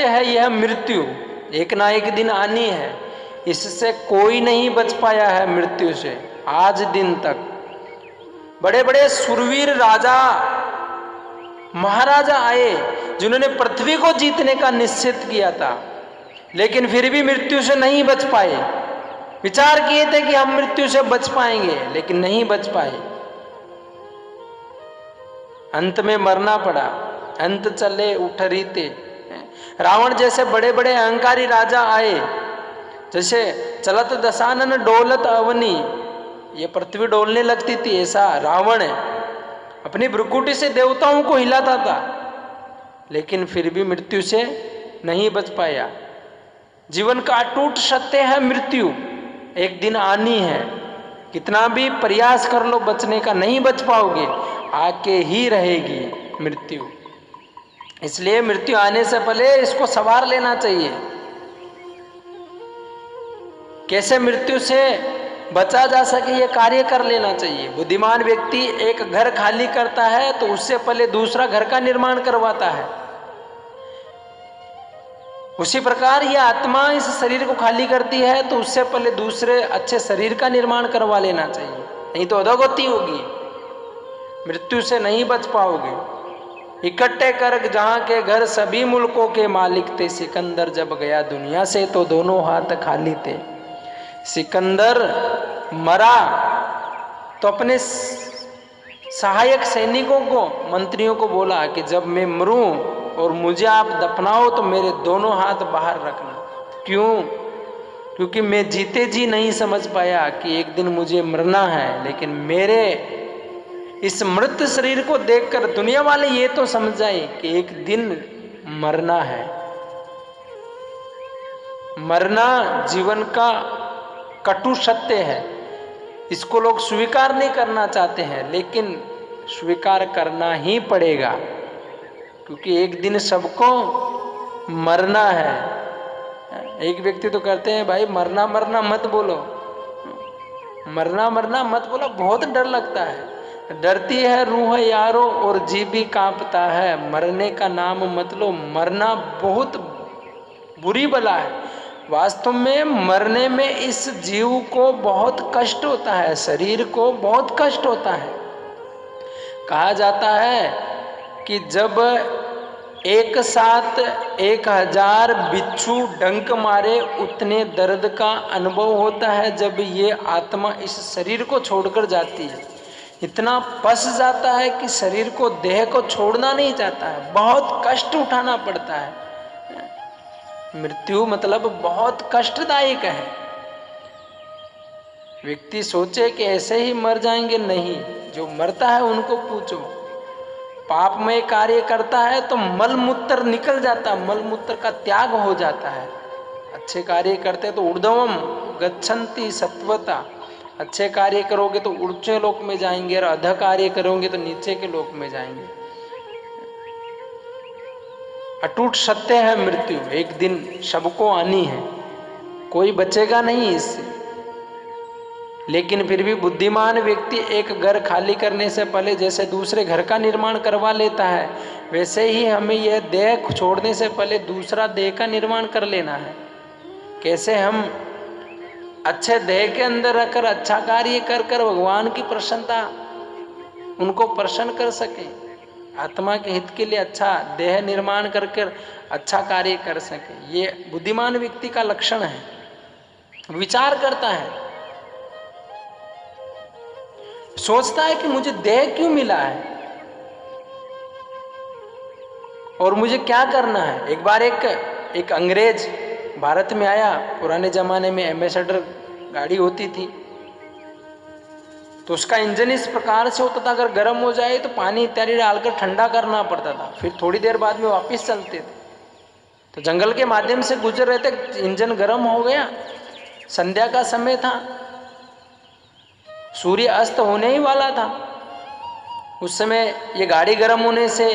सत्य है यह मृत्यु एक ना एक दिन आनी है, इससे कोई नहीं बच पाया है मृत्यु से आज दिन तक। बड़े बड़े सुरवीर राजा महाराजा आए जिन्होंने पृथ्वी को जीतने का निश्चित किया था, लेकिन फिर भी मृत्यु से नहीं बच पाए। विचार किए थे कि हम मृत्यु से बच पाएंगे, लेकिन नहीं बच पाए। अंत में मरना पड़ा। अंत चले उठ रीते। रावण जैसे बड़े बड़े अहंकारी राजा आए, जैसे चलत दशानन डोलत अवनी, ये पृथ्वी डोलने लगती थी, ऐसा रावण अपनी भ्रुकुटी से देवताओं को हिलाता था, लेकिन फिर भी मृत्यु से नहीं बच पाया। जीवन का अटूट सत्य है मृत्यु एक दिन आनी है। कितना भी प्रयास कर लो बचने का, नहीं बच पाओगे, आके ही रहेगी मृत्यु। इसलिए मृत्यु आने से पहले इसको सवार लेना चाहिए। कैसे मृत्यु से बचा जा सके ये कार्य कर लेना चाहिए। बुद्धिमान व्यक्ति एक घर खाली करता है तो उससे पहले दूसरा घर का निर्माण करवाता है। उसी प्रकार ये आत्मा इस शरीर को खाली करती है तो उससे पहले दूसरे अच्छे शरीर का निर्माण करवा लेना चाहिए, नहीं तो अधोगति होगी, मृत्यु से नहीं बच पाओगे। इकट्ठे कर जहां के घर सभी मुल्कों के मालिक थे, सिकंदर जब गया दुनिया से तो दोनों हाथ खाली थे। सिकंदर मरा तो अपने सहायक सैनिकों को, मंत्रियों को बोला कि जब मैं मरूं और मुझे आप दफनाओ तो मेरे दोनों हाथ बाहर रखना। क्यों? क्योंकि मैं जीते जी नहीं समझ पाया कि एक दिन मुझे मरना है, लेकिन मेरे इस मृत शरीर को देखकर दुनिया वाले ये तो समझ जाए कि एक दिन मरना है। मरना जीवन का कटु सत्य है, इसको लोग स्वीकार नहीं करना चाहते हैं, लेकिन स्वीकार करना ही पड़ेगा, क्योंकि एक दिन सबको मरना है। एक व्यक्ति तो कहते हैं भाई मरना मरना मत बोलो, मरना मरना मत बोलो, बहुत डर लगता है। डरती है रूह यारो और जी भी कांपता है, मरने का नाम मत लो, मरना बहुत बुरी बला है। वास्तव में मरने में इस जीव को बहुत कष्ट होता है, शरीर को बहुत कष्ट होता है। कहा जाता है कि जब एक साथ 1000 बिच्छू डंक मारे उतने दर्द का अनुभव होता है जब ये आत्मा इस शरीर को छोड़कर जाती है। इतना पस जाता है कि शरीर को, देह को छोड़ना नहीं चाहता है, बहुत कष्ट उठाना पड़ता है। मृत्यु मतलब बहुत कष्टदायक है। व्यक्ति सोचे कि ऐसे ही मर जाएंगे, नहीं, जो मरता है उनको पूछो। पापमय कार्य करता है तो मल मूत्र निकल जाता, मल मूत्र का त्याग हो जाता है। अच्छे कार्य करते तो ऊर्ध्वम गच्छन्ति सत्वता, अच्छे कार्य करोगे तो ऊंचे लोक में जाएंगे, और अध कार्य करोगे तो नीचे के लोक में जाएंगे। अटूट सत्य है मृत्यु, एक दिन सबको आनी है, कोई बचेगा नहीं इससे। लेकिन फिर भी बुद्धिमान व्यक्ति एक घर खाली करने से पहले जैसे दूसरे घर का निर्माण करवा लेता है, वैसे ही हमें यह देह छोड़ने से पहले दूसरा देह का निर्माण कर लेना है। कैसे हम अच्छे देह के अंदर रखकर अच्छा कार्य कर कर भगवान की प्रसन्नता, उनको प्रसन्न कर सके, आत्मा के हित के लिए अच्छा देह निर्माण करके अच्छा कार्य कर सके। ये बुद्धिमान व्यक्ति का लक्षण है। विचार करता है, सोचता है कि मुझे देह क्यों मिला है और मुझे क्या करना है। एक बार एक अंग्रेज भारत में आया। पुराने जमाने में एम्बेसडर गाड़ी होती थी, तो उसका इंजन इस प्रकार से होता था, अगर गर्म हो जाए तो पानी इत्यादि डालकर ठंडा करना पड़ता था, फिर थोड़ी देर बाद में वापस चलते थे। तो जंगल के माध्यम से गुजर रहे थे, इंजन गर्म हो गया, संध्या का समय था, सूर्य अस्त होने ही वाला था। उस समय ये गाड़ी गर्म होने से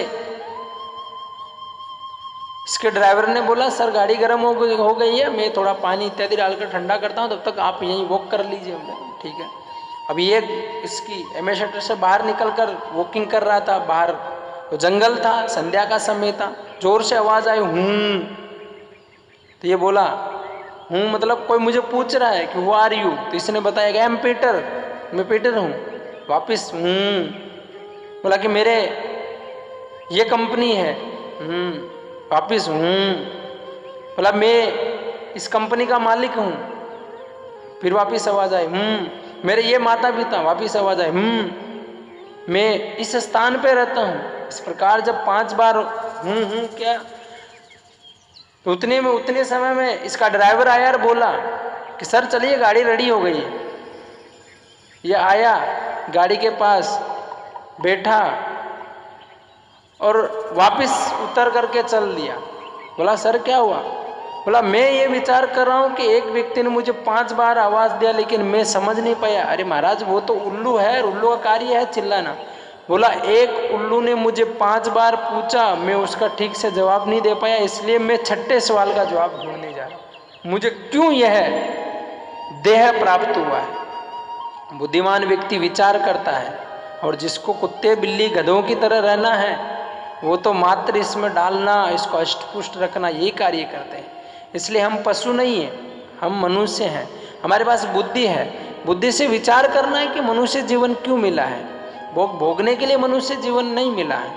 इसके ड्राइवर ने बोला, सर गाड़ी गर्म हो गई है, मैं थोड़ा पानी इत्यादि डालकर ठंडा करता हूँ, तब तक आप यहीं वॉक कर लीजिए। ठीक है। अब ये इसकी एम्बेसडर से बाहर निकलकर वॉकिंग कर रहा था, बाहर तो जंगल था, संध्या का समय था, जोर से आवाज आई, तो ये बोला हूँ, मतलब कोई मुझे पूछ रहा है कि हु आर यू, तो इसने बताया कि आई एम पीटर, मैं पीटर हूँ। वापिस हूँ, बोला कि मेरे ये कंपनी है, वापिस हूँ, बोला मैं इस कंपनी का मालिक हूँ, फिर वापिस आवाज आई मेरे ये माता पिता, वापिस आवाज आई मैं इस स्थान पे रहता हूँ। इस प्रकार जब 5 बार हूँ क्या, तो उतने समय में इसका ड्राइवर आया और बोला कि सर चलिए गाड़ी रेडी हो गई है। ये आया, गाड़ी के पास बैठा और वापस उतर करके चल दिया। बोला सर क्या हुआ? बोला मैं ये विचार कर रहा हूँ कि एक व्यक्ति ने मुझे 5 बार आवाज़ दिया लेकिन मैं समझ नहीं पाया। अरे महाराज वो तो उल्लू है, उल्लू का कार्य है चिल्लाना। बोला एक उल्लू ने मुझे 5 बार पूछा, मैं उसका ठीक से जवाब नहीं दे पाया, इसलिए मैं 6ठे सवाल का जवाब ढूंढने जा रहा हूँ। मुझे क्यों यह देह प्राप्त हुआ है? बुद्धिमान व्यक्ति विचार करता है, और जिसको कुत्ते बिल्ली गधों की तरह रहना है वो तो मात्र इसमें डालना, इसको अष्टपुष्ट रखना, ये कार्य करते हैं। इसलिए हम पशु नहीं हैं, हम मनुष्य हैं। हमारे पास बुद्धि है, बुद्धि से विचार करना है कि मनुष्य जीवन क्यों मिला है। भोगने के लिए मनुष्य जीवन नहीं मिला है।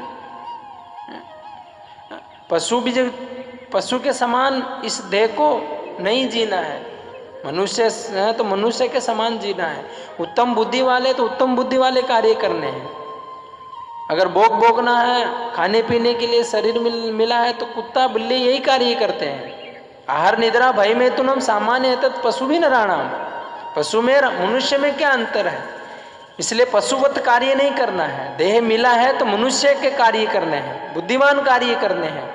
पशु के समान इस देह को नहीं जीना है। मनुष्य है तो मनुष्य के समान जीना है। उत्तम बुद्धि वाले तो उत्तम बुद्धि वाले कार्य करने हैं। अगर भोगना है, खाने पीने के लिए शरीर मिला है तो कुत्ता बिल्ली यही कार्य करते हैं। आहार निद्रा भय में तो हम सामान्य तत् पशु भी नराणाम। पशु में मनुष्य में क्या अंतर है? इसलिए पशुवत कार्य नहीं करना है। देह मिला है तो मनुष्य के कार्य करने हैं, बुद्धिमान कार्य करने हैं,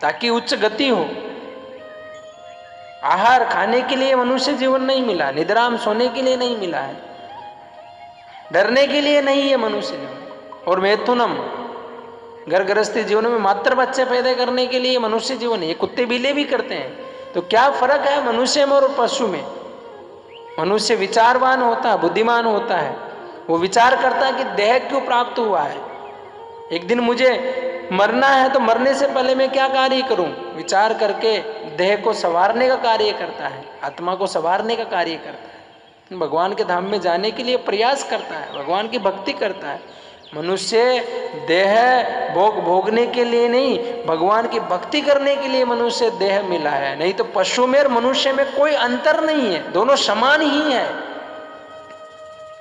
ताकि उच्च गति हो। आहार खाने के लिए मनुष्य जीवन नहीं मिला, निद्राम सोने के लिए नहीं मिला है, डरने के लिए नहीं है मनुष्य जीवन। और मैथुनम घर गृहस्थी जीवन में मात्र बच्चे पैदा करने के लिए मनुष्य जीवन है। ये कुत्ते बिल्ली भी करते हैं। तो क्या फर्क है मनुष्य में और पशु में? मनुष्य विचारवान होता है, बुद्धिमान होता है। वो विचार करता है कि देह क्यों प्राप्त हुआ है, एक दिन मुझे मरना है, तो मरने से पहले मैं क्या कार्य करूं? विचार करके देह को संवारने का कार्य करता है, आत्मा को संवारने का कार्य करता है, भगवान के धाम में जाने के लिए प्रयास करता है, भगवान की भक्ति करता है। मनुष्य देह भोगने के लिए नहीं, भगवान की भक्ति करने के लिए मनुष्य देह मिला है। नहीं तो पशु में और मनुष्य में कोई अंतर नहीं है, दोनों समान ही है।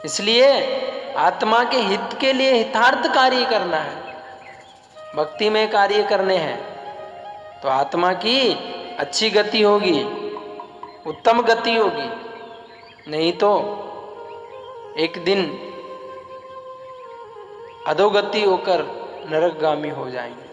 इसलिए आत्मा के हित के लिए हितार्थ कार्य करना है, भक्ति में कार्य करने हैं, तो आत्मा की अच्छी गति होगी, उत्तम गति होगी। नहीं तो एक दिन अधोगति होकर नरकगामी हो जाएंगे।